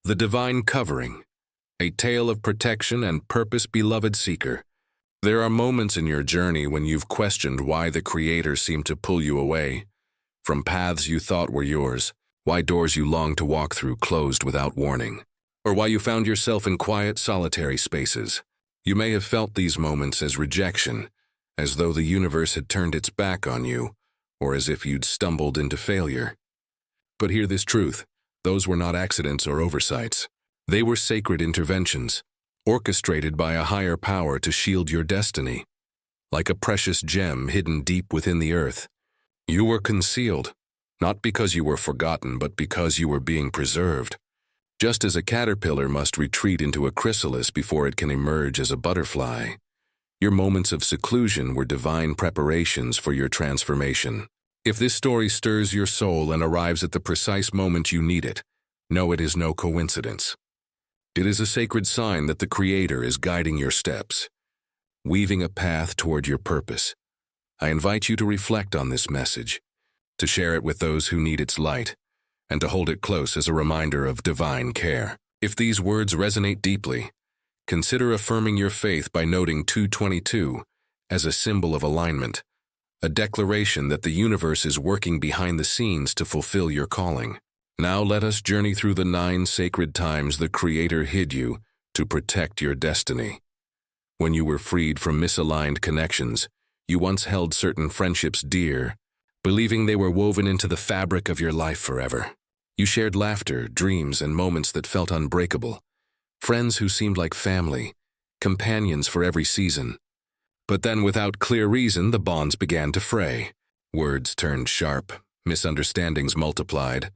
The Divine Covering, a tale of protection and purpose, beloved seeker. There are moments in your journey when you've questioned why the Creator seemed to pull you away from paths you thought were yours, why doors you longed to walk through closed without warning, or why you found yourself in quiet, solitary spaces. You may have felt these moments as rejection, as though the universe had turned its back on you, or as if you'd stumbled into failure. But hear this truth: those were not accidents or oversights. They were sacred interventions, orchestrated by a higher power to shield your destiny. Like a precious gem hidden deep within the earth, you were concealed, not because you were forgotten, but because you were being preserved. Just as a caterpillar must retreat into a chrysalis before it can emerge as a butterfly, your moments of seclusion were divine preparations for your transformation. If this story stirs your soul and arrives at the precise moment you need it, know it is no coincidence. It is a sacred sign that the Creator is guiding your steps, weaving a path toward your purpose. I invite you to reflect on this message, to share it with those who need its light, and to hold it close as a reminder of divine care. If these words resonate deeply, consider affirming your faith by noting 222 as a symbol of alignment, a declaration that the universe is working behind the scenes to fulfill your calling. Now let us journey through the 9 sacred times the Creator hid you to protect your destiny. When you were freed from misaligned connections, you once held certain friendships dear, believing they were woven into the fabric of your life forever. You shared laughter, dreams, and moments that felt unbreakable, friends who seemed like family, companions for every season. But then, without clear reason, the bonds began to fray. Words turned sharp, misunderstandings multiplied,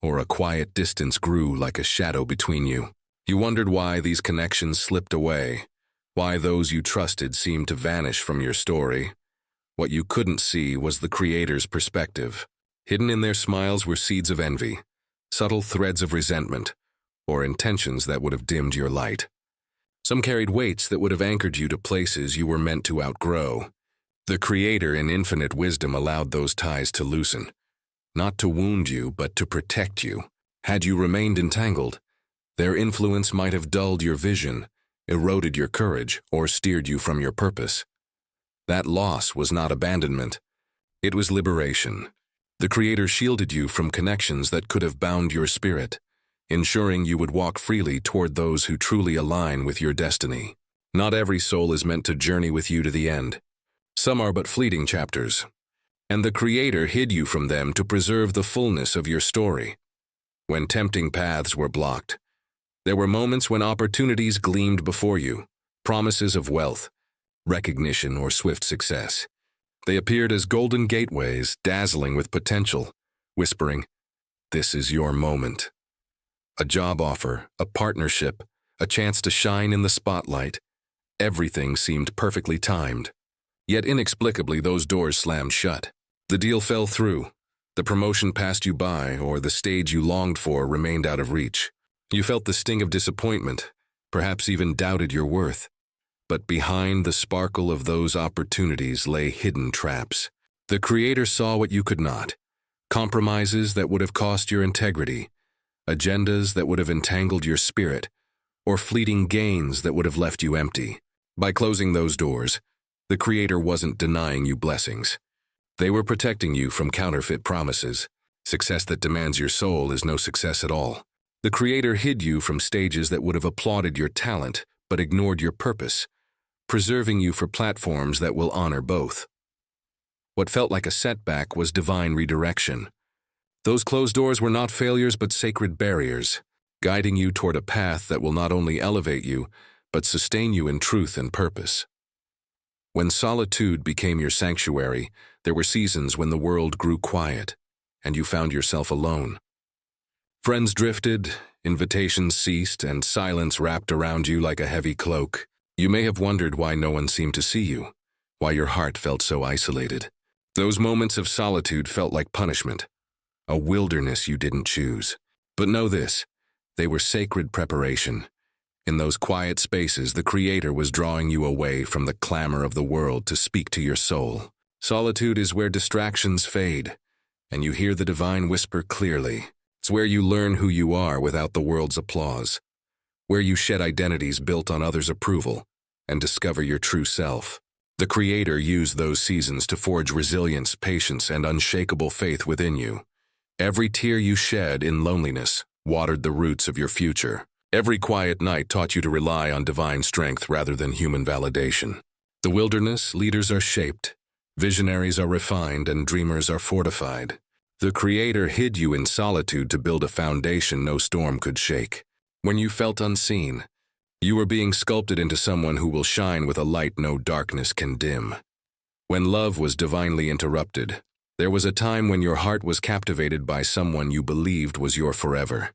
or a quiet distance grew like a shadow between you. You wondered why these connections slipped away, why those you trusted seemed to vanish from your story. What you couldn't see was the Creator's perspective. Hidden in their smiles were seeds of envy, subtle threads of resentment, or intentions that would have dimmed your light. Some carried weights that would have anchored you to places you were meant to outgrow. The Creator in infinite wisdom allowed those ties to loosen, not to wound you, but to protect you. Had you remained entangled, their influence might have dulled your vision, eroded your courage, or steered you from your purpose. That loss was not abandonment. It was liberation. The Creator shielded you from connections that could have bound your spirit, ensuring you would walk freely toward those who truly align with your destiny. Not every soul is meant to journey with you to the end. Some are but fleeting chapters, and the Creator hid you from them to preserve the fullness of your story. When tempting paths were blocked, there were moments when opportunities gleamed before you, promises of wealth, recognition, or swift success. They appeared as golden gateways, dazzling with potential, whispering, "This is your moment." A job offer, a partnership, a chance to shine in the spotlight. Everything seemed perfectly timed. Yet inexplicably, those doors slammed shut. The deal fell through. The promotion passed you by, or the stage you longed for remained out of reach. You felt the sting of disappointment, perhaps even doubted your worth. But behind the sparkle of those opportunities lay hidden traps. The Creator saw what you could not: compromises that would have cost your integrity, agendas that would have entangled your spirit, or fleeting gains that would have left you empty. By closing those doors, the Creator wasn't denying you blessings. They were protecting you from counterfeit promises. Success that demands your soul is no success at all. The Creator hid you from stages that would have applauded your talent but ignored your purpose, preserving you for platforms that will honor both. What felt like a setback was divine redirection. Those closed doors were not failures but sacred barriers, guiding you toward a path that will not only elevate you, but sustain you in truth and purpose. When solitude became your sanctuary, there were seasons when the world grew quiet, and you found yourself alone. Friends drifted, invitations ceased, and silence wrapped around you like a heavy cloak. You may have wondered why no one seemed to see you, why your heart felt so isolated. Those moments of solitude felt like punishment, a wilderness you didn't choose. But know this: they were sacred preparation. In those quiet spaces, the Creator was drawing you away from the clamor of the world to speak to your soul. Solitude is where distractions fade, and you hear the divine whisper clearly. It's where you learn who you are without the world's applause, where you shed identities built on others' approval and discover your true self. The Creator used those seasons to forge resilience, patience, and unshakable faith within you. Every tear you shed in loneliness watered the roots of your future. Every quiet night taught you to rely on divine strength rather than human validation. The wilderness, leaders are shaped, visionaries are refined, and dreamers are fortified. The Creator hid you in solitude to build a foundation no storm could shake. When you felt unseen, you were being sculpted into someone who will shine with a light no darkness can dim. When love was divinely interrupted, there was a time when your heart was captivated by someone you believed was your forever.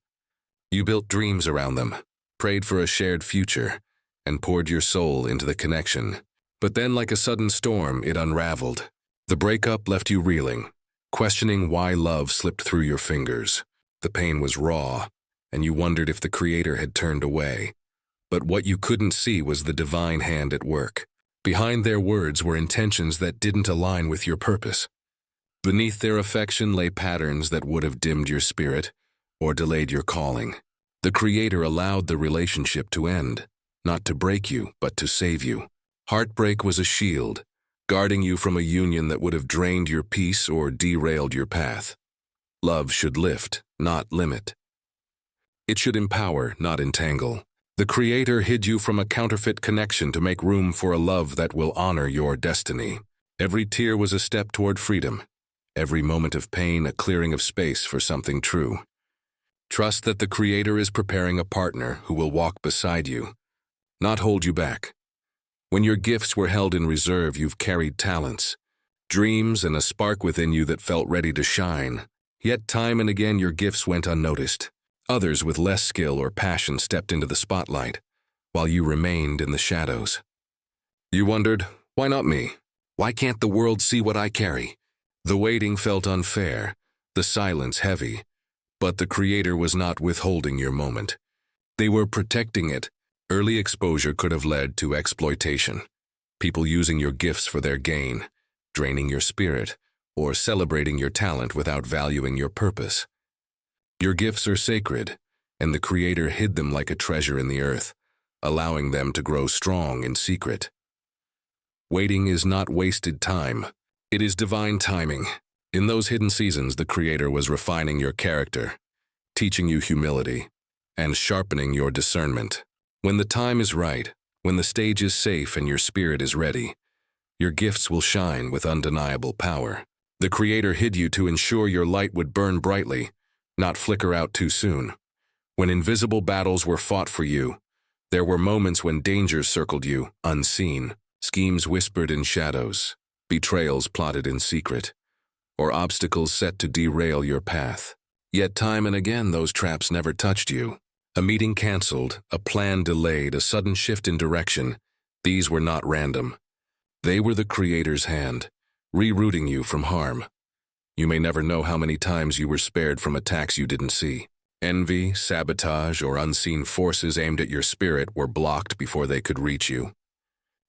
You built dreams around them, prayed for a shared future, and poured your soul into the connection. But then, like a sudden storm, it unraveled. The breakup left you reeling, questioning why love slipped through your fingers. The pain was raw, and you wondered if the Creator had turned away. But what you couldn't see was the divine hand at work. Behind their words were intentions that didn't align with your purpose. Beneath their affection lay patterns that would have dimmed your spirit or delayed your calling. The Creator allowed the relationship to end, not to break you, but to save you. Heartbreak was a shield, guarding you from a union that would have drained your peace or derailed your path. Love should lift, not limit. It should empower, not entangle. The Creator hid you from a counterfeit connection to make room for a love that will honor your destiny. Every tear was a step toward freedom. Every moment of pain a clearing of space for something true. Trust that the Creator is preparing a partner who will walk beside you, not hold you back. When your gifts were held in reserve, you've carried talents, dreams, and a spark within you that felt ready to shine. Yet time and again your gifts went unnoticed. Others with less skill or passion stepped into the spotlight, while you remained in the shadows. You wondered, why not me? Why can't the world see what I carry? The waiting felt unfair, the silence heavy, but the Creator was not withholding your moment. They were protecting it. Early exposure could have led to exploitation, people using your gifts for their gain, draining your spirit, or celebrating your talent without valuing your purpose. Your gifts are sacred, and the Creator hid them like a treasure in the earth, allowing them to grow strong in secret. Waiting is not wasted time. It is divine timing. In those hidden seasons, the Creator was refining your character, teaching you humility, and sharpening your discernment. When the time is right, when the stage is safe and your spirit is ready, your gifts will shine with undeniable power. The Creator hid you to ensure your light would burn brightly, not flicker out too soon. When invisible battles were fought for you, there were moments when dangers circled you, unseen, schemes whispered in shadows, betrayals plotted in secret, or obstacles set to derail your path. Yet time and again those traps never touched you. A meeting canceled, a plan delayed, a sudden shift in direction. These were not random. They were the Creator's hand, rerouting you from harm. You may never know how many times you were spared from attacks you didn't see. Envy, sabotage, or unseen forces aimed at your spirit were blocked before they could reach you.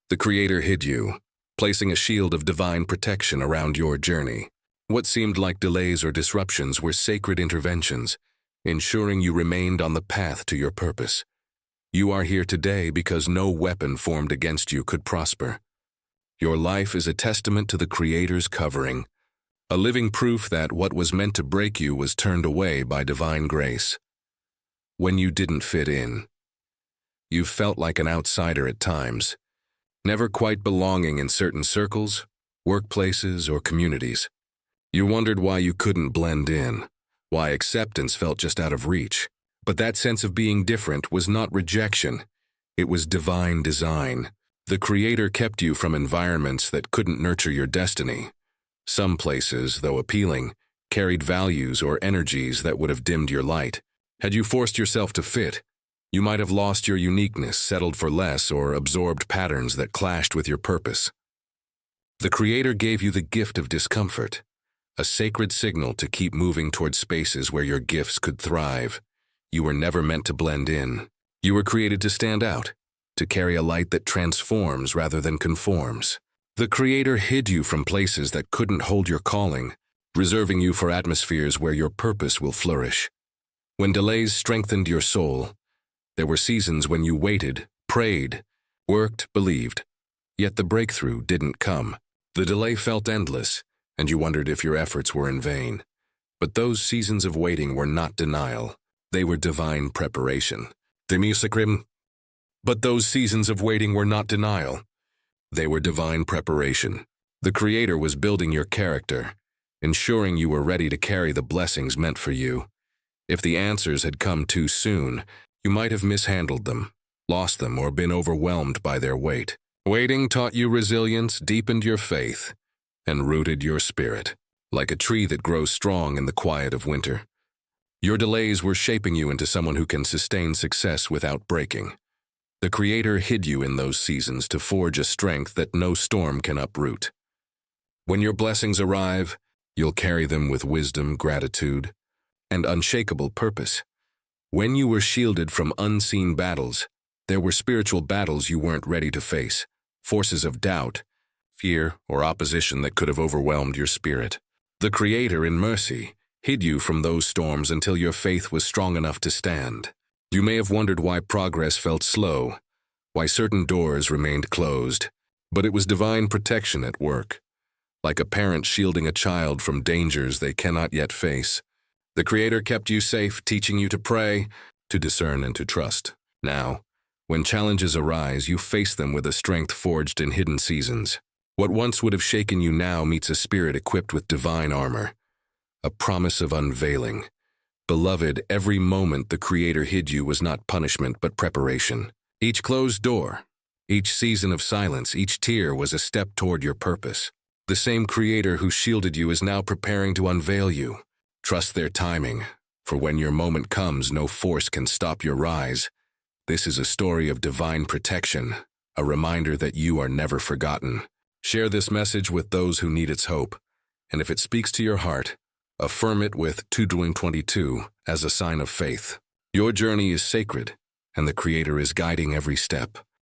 The Creator hid you, placing a shield of divine protection around your journey. What seemed like delays or disruptions were sacred interventions, ensuring you remained on the path to your purpose. You are here today because no weapon formed against you could prosper. Your life is a testament to the Creator's covering, a living proof that what was meant to break you was turned away by divine grace. When you didn't fit in, you felt like an outsider at times, never quite belonging in certain circles, workplaces, or communities. You wondered why you couldn't blend in, why acceptance felt just out of reach. But that sense of being different was not rejection, it was divine design. The Creator kept you from environments that couldn't nurture your destiny. Some places, though appealing, carried values or energies that would have dimmed your light. Had you forced yourself to fit, you might have lost your uniqueness, settled for less, or absorbed patterns that clashed with your purpose. The Creator gave you the gift of discomfort, a sacred signal to keep moving toward spaces where your gifts could thrive. You were never meant to blend in. You were created to stand out, to carry a light that transforms rather than conforms. The Creator hid you from places that couldn't hold your calling, reserving you for atmospheres where your purpose will flourish. When delays strengthened your soul, there were seasons when you waited, prayed, worked, believed. Yet the breakthrough didn't come. The delay felt endless, and you wondered if your efforts were in vain. But those seasons of waiting were not denial. They were divine preparation. But those seasons of waiting were not denial. They were divine preparation. The Creator was building your character, ensuring you were ready to carry the blessings meant for you. If the answers had come too soon, you might have mishandled them, lost them, or been overwhelmed by their weight. Waiting taught you resilience, deepened your faith, and rooted your spirit, like a tree that grows strong in the quiet of winter. Your delays were shaping you into someone who can sustain success without breaking. The Creator hid you in those seasons to forge a strength that no storm can uproot. When your blessings arrive, you'll carry them with wisdom, gratitude, and unshakable purpose. When you were shielded from unseen battles, there were spiritual battles you weren't ready to face, forces of doubt, fear, or opposition that could have overwhelmed your spirit. The Creator, in mercy, hid you from those storms until your faith was strong enough to stand. You may have wondered why progress felt slow, why certain doors remained closed, but it was divine protection at work. Like a parent shielding a child from dangers they cannot yet face, the Creator kept you safe, teaching you to pray, to discern, and to trust. Now, when challenges arise, you face them with a strength forged in hidden seasons. What once would have shaken you now meets a spirit equipped with divine armor, a promise of unveiling. Beloved, every moment the Creator hid you was not punishment but preparation. Each closed door, each season of silence, each tear was a step toward your purpose. The same Creator who shielded you is now preparing to unveil you. Trust their timing, for when your moment comes, no force can stop your rise. This is a story of divine protection, a reminder that you are never forgotten. Share this message with those who need its hope, and if it speaks to your heart, affirm it with 2:22 as a sign of faith. Your journey is sacred, and the Creator is guiding every step.